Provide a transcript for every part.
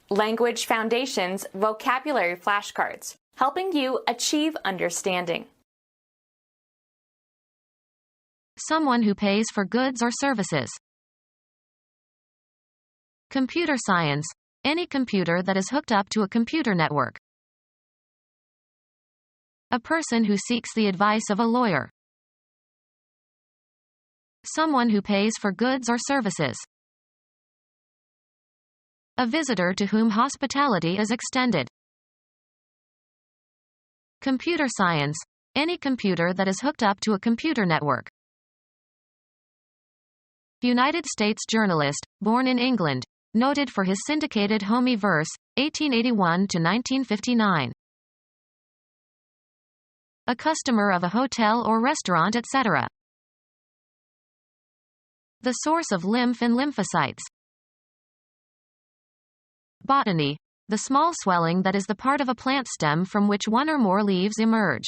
Language Foundations Vocabulary Flashcards, helping you achieve understanding. Someone who pays for goods or services. Computer science, any computer that is hooked up to a computer network. A person who seeks the advice of a lawyer. Someone who pays for goods or services. A visitor to whom hospitality is extended. Computer science, any computer that is hooked up to a computer network. United States journalist, born in England, noted for his syndicated homey verse, 1881 to 1959. A customer of a hotel or restaurant, etc. The source of lymph and lymphocytes. Botany, the small swelling that is the part of a plant stem from which one or more leaves emerge.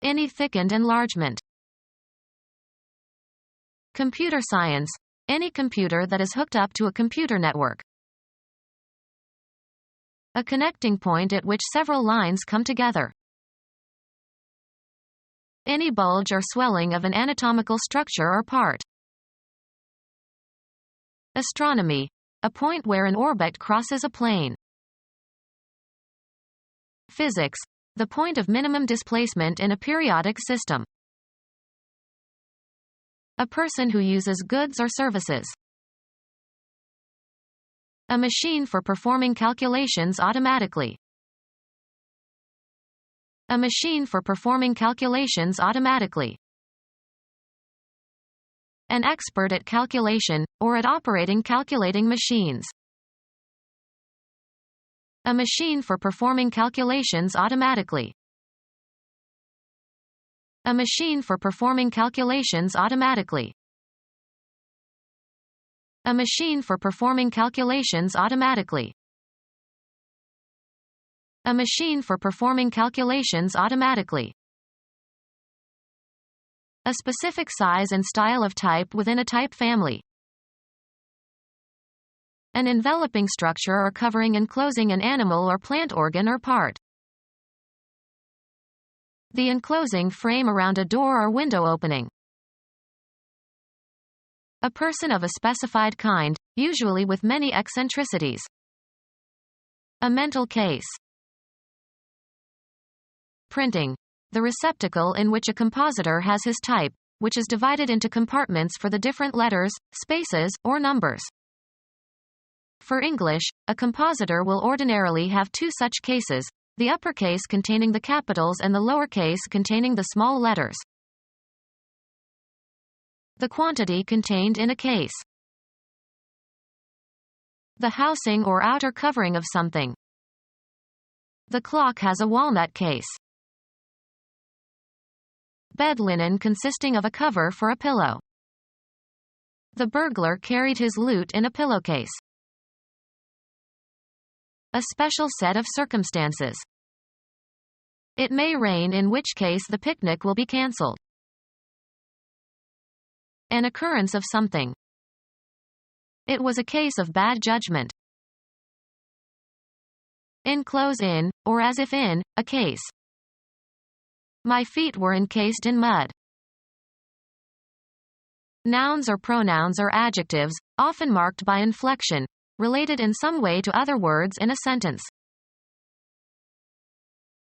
Any thickened enlargement. Computer science, any computer that is hooked up to a computer network. A connecting point at which several lines come together. Any bulge or swelling of an anatomical structure or part. Astronomy, a point where an orbit crosses a plane. Physics, the point of minimum displacement in a periodic system. A person who uses goods or services. A machine for performing calculations automatically. A machine for performing calculations automatically. An expert at calculation, or at operating calculating machines. A machine for performing calculations automatically. A machine for performing calculations automatically. A machine for performing calculations automatically. A machine for performing calculations automatically. A specific size and style of type within a type family. An enveloping structure or covering enclosing an animal or plant organ or part. The enclosing frame around a door or window opening. A person of a specified kind, usually with many eccentricities. A mental case. Printing, the receptacle in which a compositor has his type, which is divided into compartments for the different letters, spaces, or numbers. For English, a compositor will ordinarily have two such cases, the uppercase containing the capitals and the lowercase containing the small letters. The quantity contained in a case. The housing or outer covering of something. The clock has a walnut case. Bed linen consisting of a cover for a pillow. The burglar carried his loot in a pillowcase. A special set of circumstances. It may rain, in which case the picnic will be cancelled. An occurrence of something. It was a case of bad judgment. Enclose in, or as if in, a case. My feet were encased in mud. Nouns or pronouns or adjectives, often marked by inflection, related in some way to other words in a sentence.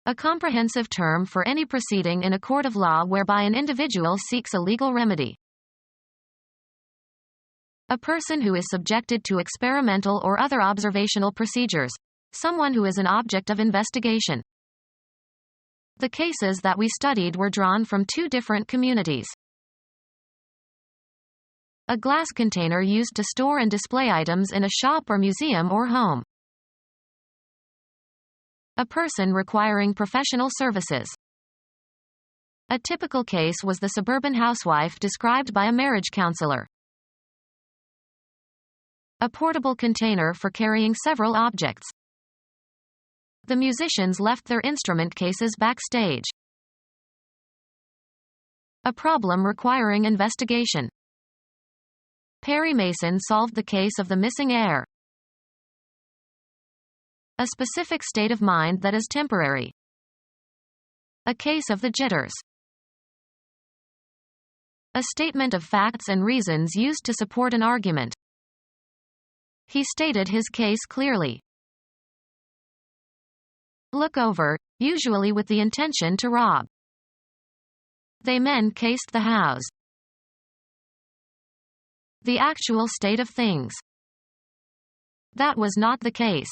A comprehensive term for any proceeding in a court of law whereby an individual seeks a legal remedy. A person who is subjected to experimental or other observational procedures. Someone who is an object of investigation. The cases that we studied were drawn from two different communities. A glass container used to store and display items in a shop or museum or home. A person requiring professional services. A typical case was the suburban housewife described by a marriage counselor. A portable container for carrying several objects. The musicians left their instrument cases backstage. A problem requiring investigation. Perry Mason solved the case of the missing heir. A specific state of mind that is temporary. A case of the jitters. A statement of facts and reasons used to support an argument. He stated his case clearly. Look over, usually with the intention to rob. They men cased the house. The actual state of things. That was not the case.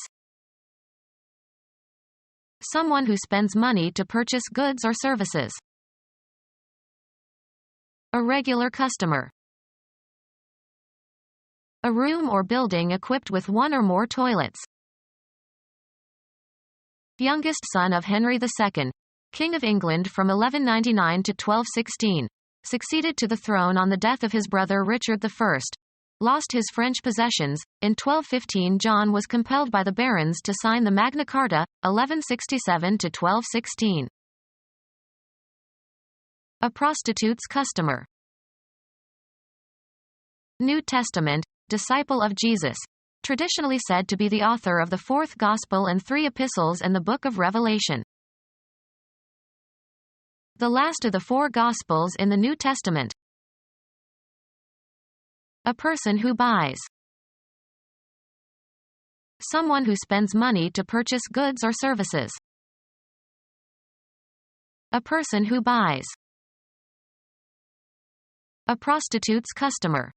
Someone who spends money to purchase goods or services. A regular customer. A room or building equipped with one or more toilets. Youngest son of Henry II, King of England from 1199 to 1216, succeeded to the throne on the death of his brother Richard I. Lost his French possessions. In 1215 John was compelled by the barons to sign the Magna Carta, 1167 to 1216. A prostitute's customer. New Testament, disciple of Jesus. Traditionally said to be the author of the fourth Gospel and 3 epistles and the book of Revelation. The last of the 4 Gospels in the New Testament. A person who buys. Someone who spends money to purchase goods or services. A person who buys. A prostitute's customer.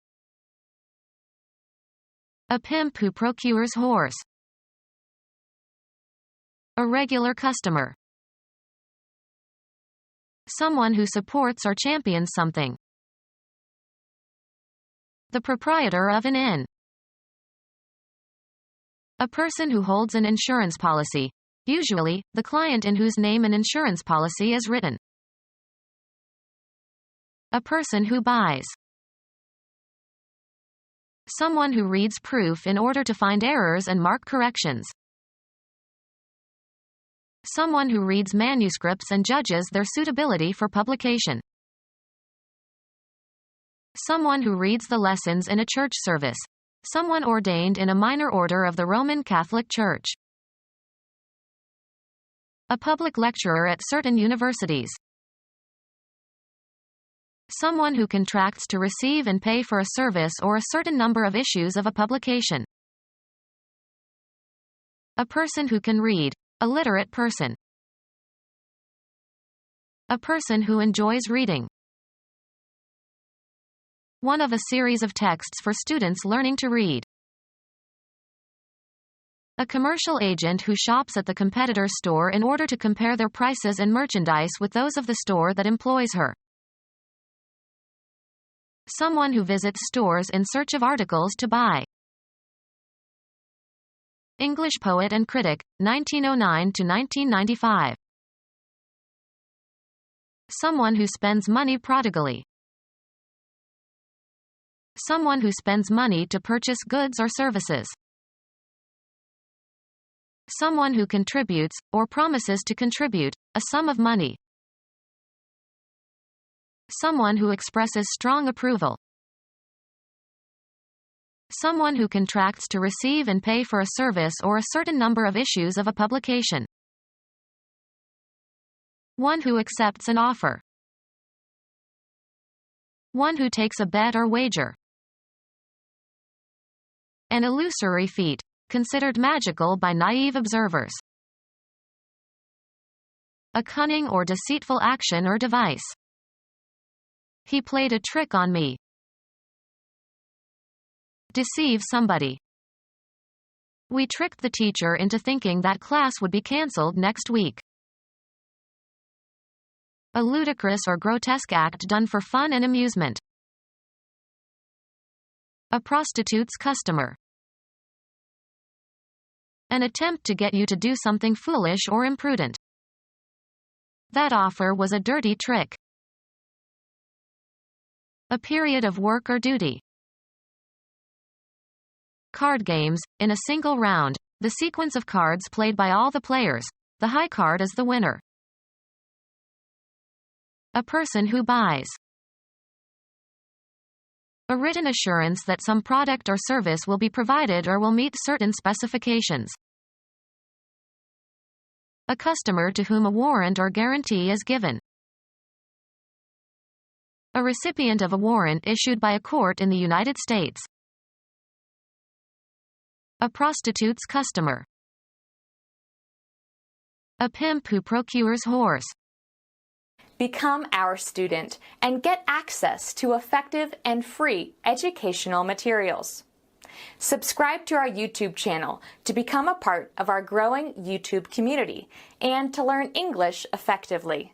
A pimp who procures whores. A regular customer. Someone who supports or champions something. The proprietor of an inn. A person who holds an insurance policy. Usually, the client in whose name an insurance policy is written. A person who buys. Someone who reads proof in order to find errors and mark corrections. Someone who reads manuscripts and judges their suitability for publication. Someone who reads the lessons in a church service. Someone ordained in a minor order of the Roman Catholic Church. A public lecturer at certain universities. Someone who contracts to receive and pay for a service or a certain number of issues of a publication. A person who can read. A literate person. A person who enjoys reading. One of a series of texts for students learning to read. A commercial agent who shops at the competitor's store in order to compare their prices and merchandise with those of the store that employs her. Someone who visits stores in search of articles to buy. English poet and critic, 1909 to 1995. Someone who spends money prodigally. Someone who spends money to purchase goods or services. Someone who contributes, or promises to contribute, a sum of money. Someone who expresses strong approval. Someone who contracts to receive and pay for a service or a certain number of issues of a publication. One who accepts an offer. One who takes a bet or wager. An illusory feat, considered magical by naive observers. A cunning or deceitful action or device. He played a trick on me. Deceive somebody. We tricked the teacher into thinking that class would be cancelled next week. A ludicrous or grotesque act done for fun and amusement. A prostitute's customer. An attempt to get you to do something foolish or imprudent. That offer was a dirty trick. A period of work or duty. Card games, in a single round, the sequence of cards played by all the players. The high card is the winner. A person who buys. A written assurance that some product or service will be provided or will meet certain specifications. A customer to whom a warrant or guarantee is given. A recipient of a warrant issued by a court in the United States. A prostitute's customer. A pimp who procures whores. Become our student and get access to effective and free educational materials. Subscribe to our YouTube channel to become a part of our growing YouTube community and to learn English effectively.